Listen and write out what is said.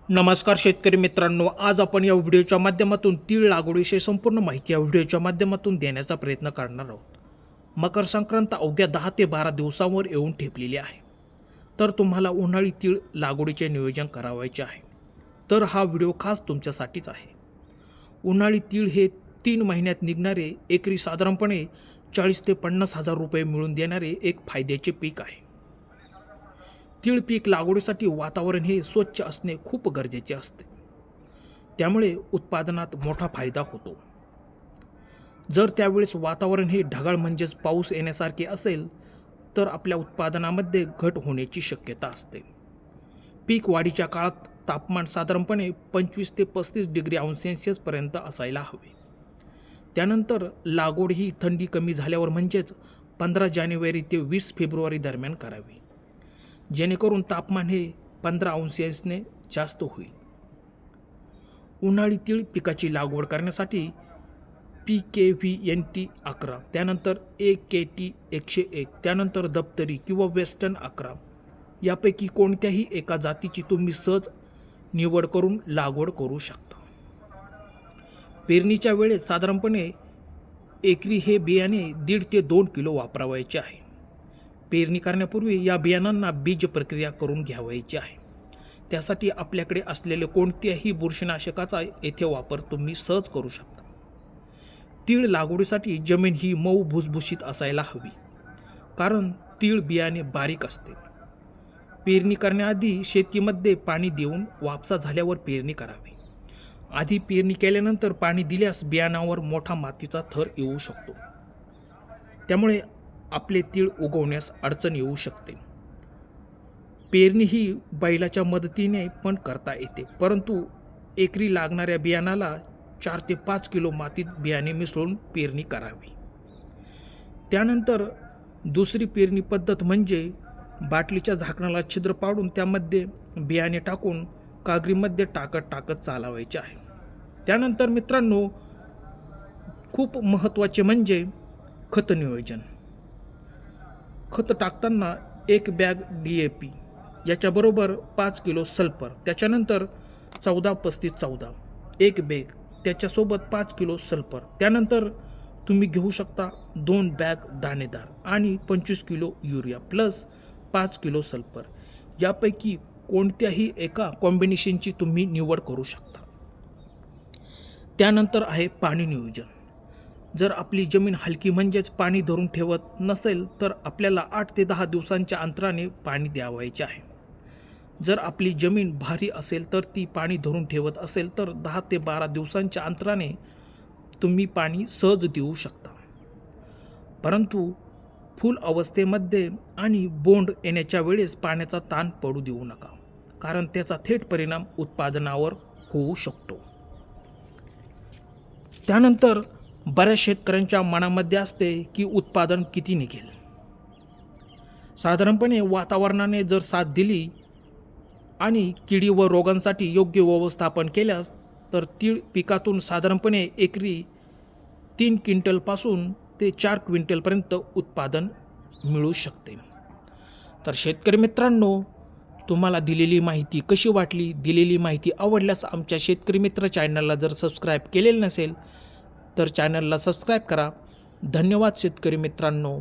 नमस्कार शेतकरी मित्रांनो, आज आपण या व्हिडिओच्या माध्यमातून तीळ लागवडीविषयी संपूर्ण माहिती या व्हिडिओच्या माध्यमातून देण्याचा प्रयत्न करणार आहोत. मकर संक्रांत अवघ्या 10 ते 12 दिवसांवर येऊन ठेपलेली आहे. तर तुम्हाला उन्हाळी तीळ लागवडीचे नियोजन करावयाचे आहे. तर हा व्हिडिओ खास तुमच्यासाठीच आहे. उन्हाळी तीळ हे 3 महिन्यात निघणारे एकरी साधारणपणे 40 ते 50 हजार रुपये मिळून देणारे एक फायद्याचे पीक आहे. तीळ पीक लागवडीसाठी वातावरण हे स्वच्छ असणे खूप गरजेचे असते. त्यामुळे उत्पादनात मोठा फायदा होतो. जर त्यावेळेस वातावरण हे ढगाळ म्हणजेच पाऊस येण्यासारखे असेल तर आपल्या उत्पादनामध्ये घट होण्याची शक्यता असते. पीक वाढीच्या काळात तापमान साधारणपणे 25 ते 35 डिग्री अंश सेल्सिअसपर्यंत असायला हवे. त्यानंतर लागवड ही थंडी कमी झाल्यावर म्हणजेच 15 जानेवारी ते 20 फेब्रुवारी दरम्यान करावी, जेणेकरून तापमान हे 15 अंश सेल्सिअसने जास्त होईल. उन्हाळी तीळ पिकाची लागवड करण्यासाठी PKVNT 11, त्यानंतर AKT 101, त्यानंतर दप्तरी किंवा वेस्टर्न 11 यापैकी कोणत्याही एका जातीची तुम्ही सहज निवड करून लागवड करू शकता. पेरणीच्या वेळेस साधारणपणे एकरी हे बियाणे 1.5 ते 2 किलो वापरावयाचे आहे. पेरणी करण्यापूर्वी या बियाणांना बीज प्रक्रिया करून घ्यावयाची आहे. त्यासाठी आपल्याकडे असलेले कोणत्याही बुरशीनाशकाचा येथे वापर तुम्ही सहज करू शकता. तीळ लागवडीसाठी जमीन ही मऊ भुसभुशीत असायला हवी, कारण तीळ बियाणे बारीक असते. पेरणी करण्याआधी शेतीमध्ये पाणी देऊन वापसा झाल्यावर पेरणी करावी. आधी पेरणी केल्यानंतर पाणी दिल्यास बियाणावर मोठा मातीचा थर येऊ शकतो. त्यामुळे आपले तीळ उगवण्यास अडचण येऊ शकते. पेरणी ही बैलाच्या मदतीने पण करता येते, परंतु एकरी लागणाऱ्या बियाणाला 4 ते 5 किलो मातीत बियाणे मिसळून पेरणी करावी. त्यानंतर दुसरी पेरणी पद्धत म्हणजे बाटलीच्या झाकणाला छिद्र पाडून त्यामध्ये बियाणे टाकून कागरीमध्ये टाकत चालवायचे आहे. त्यानंतर मित्रांनो, खूप महत्त्वाचे म्हणजे खत नियोजन. खत टाकताना 1 बॅग DAP याच्याबरोबर 5 किलो सल्फर, त्याच्यानंतर 14-35-14 1 बॅग, त्याच्यासोबत 5 किलो सल्फर, त्यानंतर तुम्ही घेऊ शकता 2 बॅग दाणेदार आणि 25 kilo urea plus 5 kilo sulphur. यापैकी कोणत्याही एका कॉम्बिनेशनची तुम्ही निवड करू शकता. त्यानंतर आहे पाणी नियोजन. जर आपली जमीन हलकी म्हणजेच पाणी धरून ठेवत नसेल तर आपल्याला 8 ते 10 दिवसांच्या अंतराने पाणी द्यावायचे आहे. जर आपली जमीन भारी असेल तर ती पाणी धरून ठेवत असेल तर 10 ते 12 दिवसांच्या अंतराने तुम्ही पाणी सहज देऊ शकता. परंतु फूल अवस्थेमध्ये आणि बोंड येण्याच्या वेळेस पाण्याचा ताण पडू देऊ नका, कारण त्याचा थेट परिणाम उत्पादनावर होऊ शकतो. त्यानंतर बऱ्याच शेतकऱ्यांच्या मनामध्ये असते की उत्पादन किती निघेल. साधारणपणे वातावरणाने जर साथ दिली आणि किडी व रोगांसाठी योग्य व्यवस्थापन केल्यास तर तीळ पिकातून साधारणपणे एकरी 3 क्विंटलपासून ते 4 क्विंटलपर्यंत उत्पादन मिळू शकते. तर शेतकरी मित्रांनो, तुम्हाला दिलेली माहिती कशी वाटली? दिलेली माहिती आवडल्यास आमच्या शेतकरी मित्र चॅनलला जर सबस्क्राईब केलेलं नसेल तर चॅनलला सबस्क्राईब करा. धन्यवाद शेतकरी मित्रांनो.